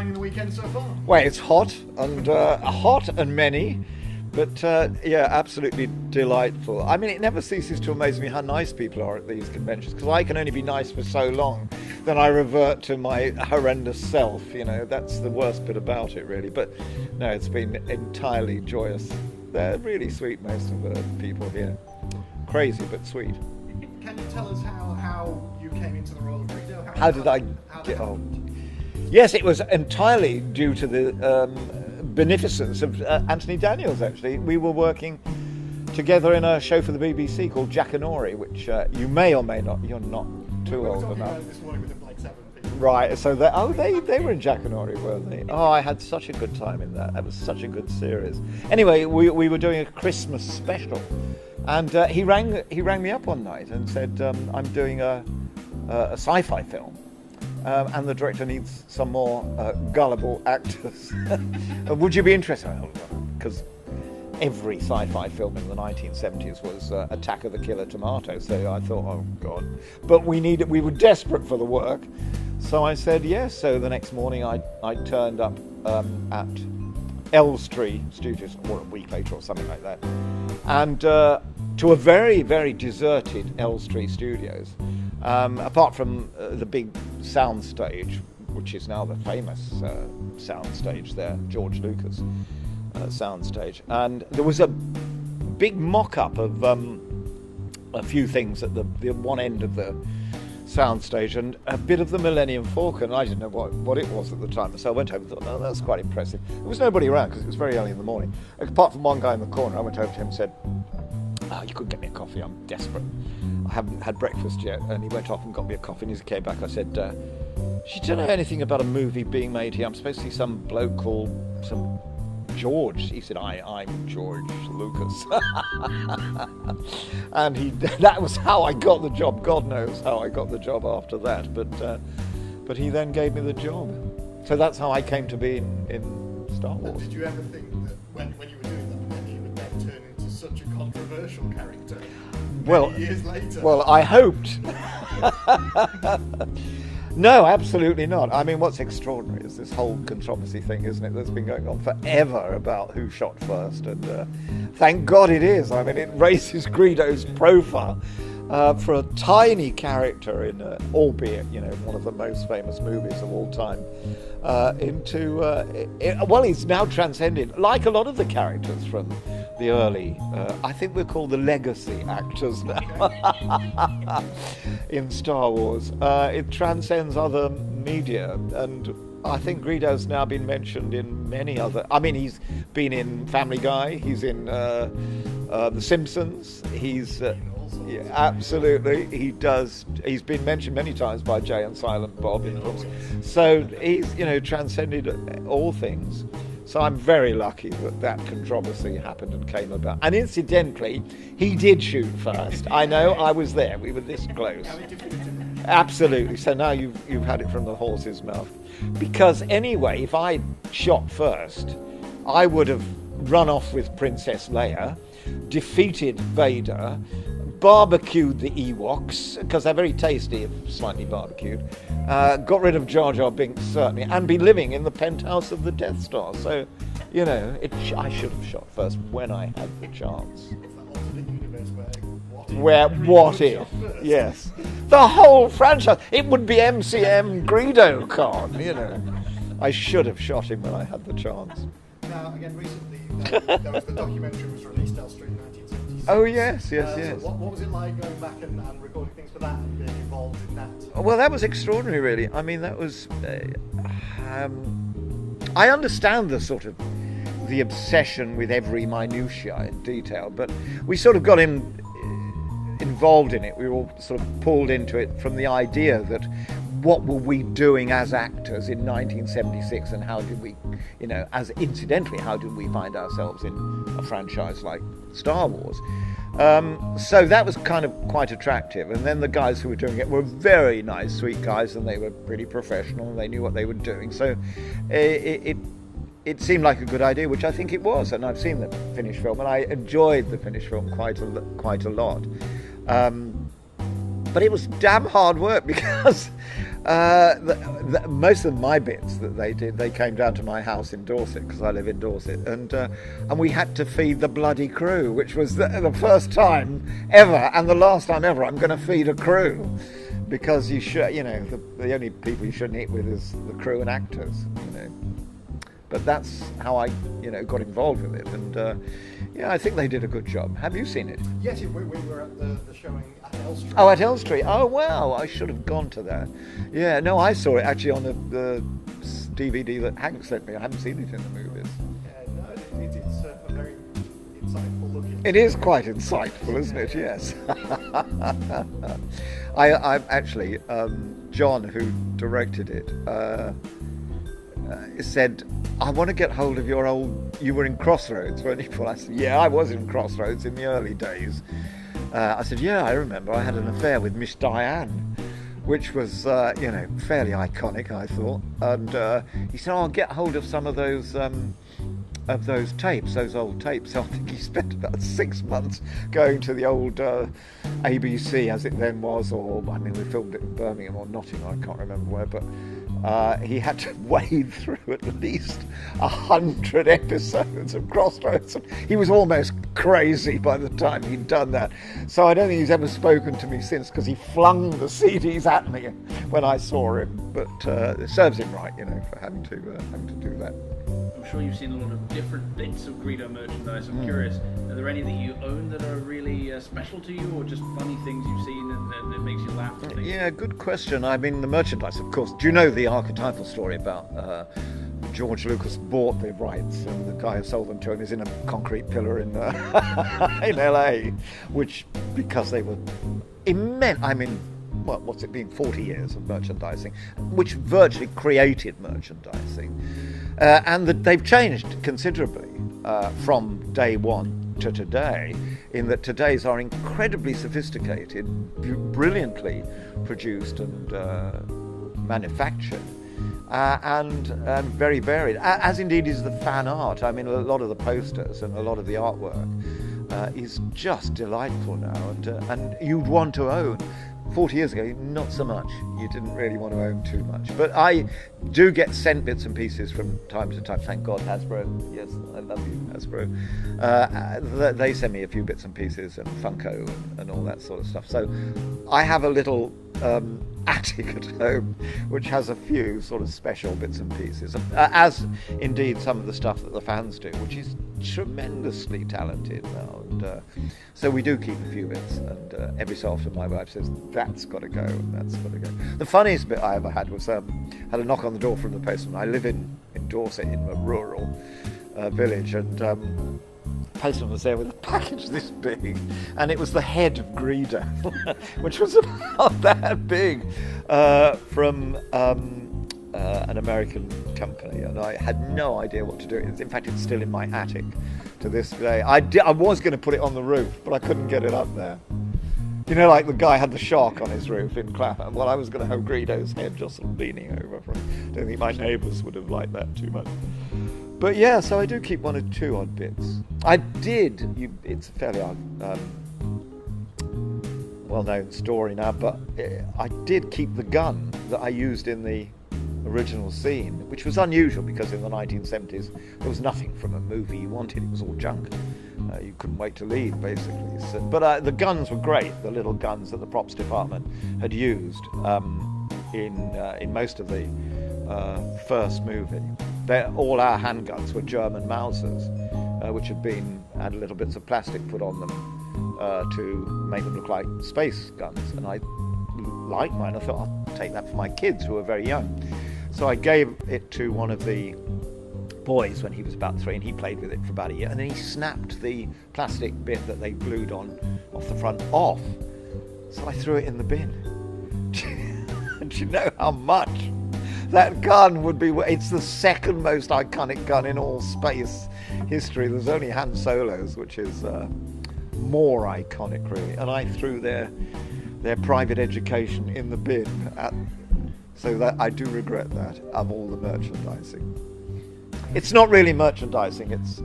finding the weekend so far? Well, it's hot and many, but yeah, absolutely delightful. I mean, it never ceases to amaze me how nice people are at these conventions, because I can only be nice for so long, then I revert to my horrendous self. That's the worst bit about it, really. But no, it's been entirely joyous. They're really sweet, most of the people here. Crazy, but sweet. Can you tell us how you came into the role of Greedo? How did I get on? Yes, it was entirely due to the beneficence of Anthony Daniels, actually. We were working together in a show for the BBC called Jackanory, which you may or may not, you're not too old enough. About this morning with like 7 people. Right, so they were in Jackanory, weren't they? Oh, I had such a good time in that. That was such a good series. Anyway, we were doing a Christmas special, and he rang me up one night and said, I'm doing a sci-fi film. And the director needs some more gullible actors. Would you be interested? Because every sci-fi film in the 1970s was Attack of the Killer Tomato, so I thought, oh God. But we were desperate for the work, so I said yes. So the next morning I turned up at Elstree Studios, or a week later or something like that, and to a very, very deserted Elstree Studios. Apart from the big sound stage, which is now the famous sound stage there, George Lucas sound stage. And there was a big mock-up of a few things at the one end of the sound stage, and a bit of the Millennium Falcon. I didn't know what it was at the time, so I went over and thought, oh, that's quite impressive. There was nobody around because it was very early in the morning. Apart from one guy in the corner, I went over to him and said, oh, you could get me a coffee, I'm desperate. I haven't had breakfast yet. And he went off and got me a coffee, and as he came back I said, do you know anything about a movie being made here? I'm supposed to see some bloke called some George. He said, I'm George Lucas. And that was how I got the job. God knows how I got the job after that, but he then gave me the job. So that's how I came to be in Star Wars. Did you ever think that when you were doing that, then you would then turn into such a controversial character many years later? Well, I hoped. No, absolutely not. I mean, what's extraordinary is this whole controversy thing, isn't it, that's been going on forever about who shot first, and thank God it is. I mean, it raises Greedo's profile for a tiny character in, albeit, one of the most famous movies of all time, he's now transcended, like a lot of the characters from the early, I think we're called the legacy actors now in Star Wars. It transcends other media, and I think Greedo's now been mentioned in many other, he's been in Family Guy, he's in The Simpsons, yeah, absolutely, he's been mentioned many times by Jay and Silent Bob in books. So he's, transcended all things. So I'm very lucky that controversy happened and came about. And incidentally, he did shoot first. I know, I was there. We were this close. Absolutely. So now you've had it from the horse's mouth. Because anyway, if I'd shot first, I would have run off with Princess Leia, defeated Vader, barbecued the Ewoks, because they're very tasty if slightly barbecued, got rid of Jar Jar Binks, certainly, and be living in the penthouse of the Death Star. So, I should have shot first when I had the chance. What if? Yes. The whole franchise. It would be MCM Greedo Con, I should have shot him when I had the chance. Now, again, recently, there was the documentary was released, Elstree in 1976. Oh, yes. So what was it like going back and recording things for that and being involved in that? Well, that was extraordinary, really. I mean, that was... I understand the the obsession with every minutiae and detail, but we sort of got involved in it. We were all sort of pulled into it from the idea that what were we doing as actors in 1976, and how did we, how did we find ourselves in a franchise like Star Wars? So that was kind of quite attractive. And then the guys who were doing it were very nice, sweet guys, and they were pretty professional, and they knew what they were doing. So it seemed like a good idea, which I think it was. And I've seen the finished film, and I enjoyed the finished film quite a lot. But it was damn hard work, because Most of my bits that they did, they came down to my house in Dorset, because I live in Dorset, and we had to feed the bloody crew, which was the first time ever and the last time ever I'm going to feed a crew, because you should, the only people you shouldn't eat with is the crew and actors, But that's how I, got involved with it, and I think they did a good job. Have you seen it? Yes, we were at the showing at Elstree. Oh, at Elstree. Oh, wow, I should have gone to that. Yeah, no, I saw it actually on the DVD that Hank sent me. I haven't seen it in the movies. Yeah, no, it's a very insightful looking. It is quite insightful, isn't it? Yes. I actually, John, who directed it, said, I want to get hold of your old... You were in Crossroads, weren't you? Well, I said, yeah, I was in Crossroads in the early days. I said, yeah, I remember. I had an affair with Miss Diane, which was, fairly iconic, I thought. And he said, I'll get hold of some of those tapes, those old tapes. So I think he spent about 6 months going to the old ABC, as it then was, or, we filmed it in Birmingham or Nottingham, I can't remember where, but he had to wade through at least 100 episodes of Crossroads. He was almost crazy by the time he'd done that. So I don't think he's ever spoken to me since, because he flung the CDs at me when I saw him. But it serves him right, for having to do that. I'm sure you've seen a lot of different bits of Greedo merchandise. I'm curious, are there any that you own that are really special to you, or just funny things you've seen and that makes you laugh? Yeah, good question. The merchandise, of course. Do you know the archetypal story about George Lucas bought the rights, and the guy who sold them to him is in a concrete pillar in in LA, which, because they were immense, what's it been, 40 years of merchandising, which virtually created merchandising. And that they've changed considerably from day one to today, in that today's are incredibly sophisticated, brilliantly produced and manufactured, and very varied, as indeed is the fan art. A lot of the posters and a lot of the artwork is just delightful now, and you'd want to own. 40 years ago, not so much. You didn't really want to own too much. But I do get sent bits and pieces from time to time. Thank God, Hasbro. Yes, I love you, Hasbro. They send me a few bits and pieces, and Funko and all that sort of stuff. So I have a little attic at home which has a few sort of special bits and pieces, as indeed some of the stuff that the fans do, which is tremendously talented now. And so we do keep a few bits, and every so often my wife says, that's got to go, and that's got to go. The funniest bit I ever had was, had a knock on the door from the postman. I live in Dorset, in a rural village, and the postman was there with a package this big, and it was the head of Greedo, which was about that big, from an American company, and I had no idea what to do. In fact, it's still in my attic to this day. I was going to put it on the roof, but I couldn't get it up there. Like the guy had the shark on his roof in Clapham. Well, I was going to have Greedo's head just sort of leaning over. I don't think my neighbours would have liked that too much. But yeah, so I do keep one or two odd bits. I did. It's a fairly well-known story now, but I did keep the gun that I used in the original scene, which was unusual because in the 1970s there was nothing from a movie you wanted. It was all junk. You couldn't wait to leave, basically. So, but the guns were great. The little guns that the props department had used in most of the first movie. All our handguns were German Mausers, which had had little bits of plastic put on them to make them look like space guns. And I liked mine. I thought, I'll take that for my kids who were very young. So I gave it to one of the boys when he was about 3, and he played with it for about a year, and then he snapped the plastic bit that they glued on off the front off. So I threw it in the bin. And you know how much that gun would be? It's the second most iconic gun in all space history. There's only Han Solo's, which is more iconic, really. And I threw their private education in the bin. So that I do regret that, of all the merchandising. It's not really merchandising, it's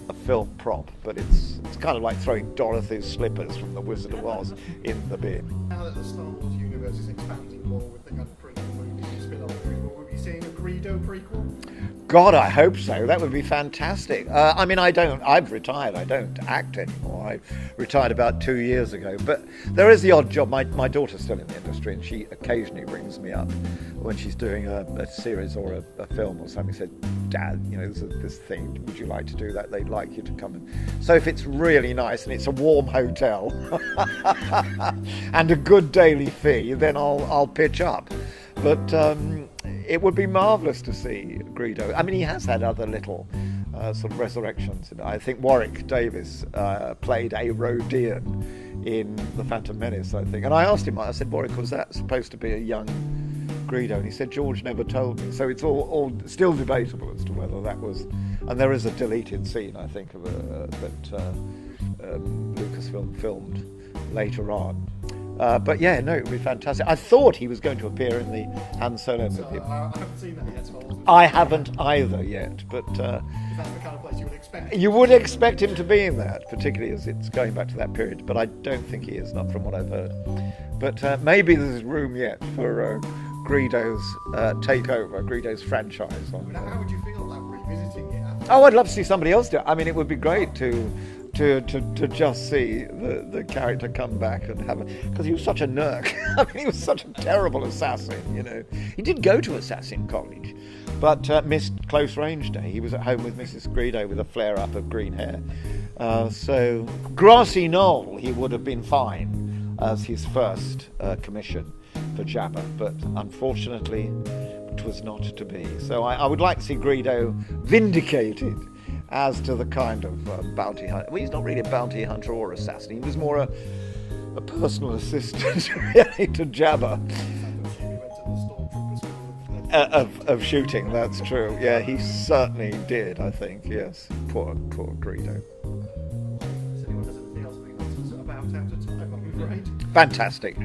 a film prop, but it's kind of like throwing Dorothy's slippers from The Wizard of Oz in the bin. Now that the Star Wars universe is expanding more with the gun print Greedo prequel? God, I hope so. That would be fantastic. I mean, I've retired. I don't act anymore. I retired about 2 years ago. But there is the odd job. My daughter's still in the industry, and she occasionally rings me up when she's doing a series or a film or something. Said, Dad, you know, there's this thing. Would you like to do that? They'd like you to come in. So if it's really nice and it's a warm hotel and a good daily fee, then I'll pitch up. But it would be marvellous to see Greedo. I mean, he has had other little sort of resurrections. I think Warwick Davis played a Rodian in The Phantom Menace, I think. And I asked him, I said, Warwick, was that supposed to be a young Greedo? And he said, George never told me. So it's all still debatable as to whether that was... And there is a deleted scene, I think, of that Lucasfilm filmed later on. But yeah, no, it would be fantastic. I thought he was going to appear in the Han Solo movie. I haven't seen that yet. So I haven't either yet, but is that the kind of place you would expect? you would expect him to be in that, particularly as it's going back to that period. But I don't think he is, not from what I've heard. But maybe there's room yet for Greedo's takeover, Greedo's franchise. How would you feel about revisiting it? Oh, I'd love to see somebody else do it. I mean, it would be great to just see the character come back and have because he was such a nerk. I mean, he was such a terrible assassin, you know. He did go to assassin college, but missed close range day. He was at home with Mrs. Greedo with a flare-up of green hair. So Grassy Knoll, he would have been fine as his first commission for Jabba, but unfortunately it was not to be. So I would like to see Greedo vindicated as to the kind of bounty hunter. Well, he's not really a bounty hunter or assassin. He was more a personal assistant really to Jabba. Of shooting, that's true. Yeah, he certainly did, I think, yes. Poor Greedo. Has anyone has anything else? I think that's about out of time, I'm afraid. Fantastic.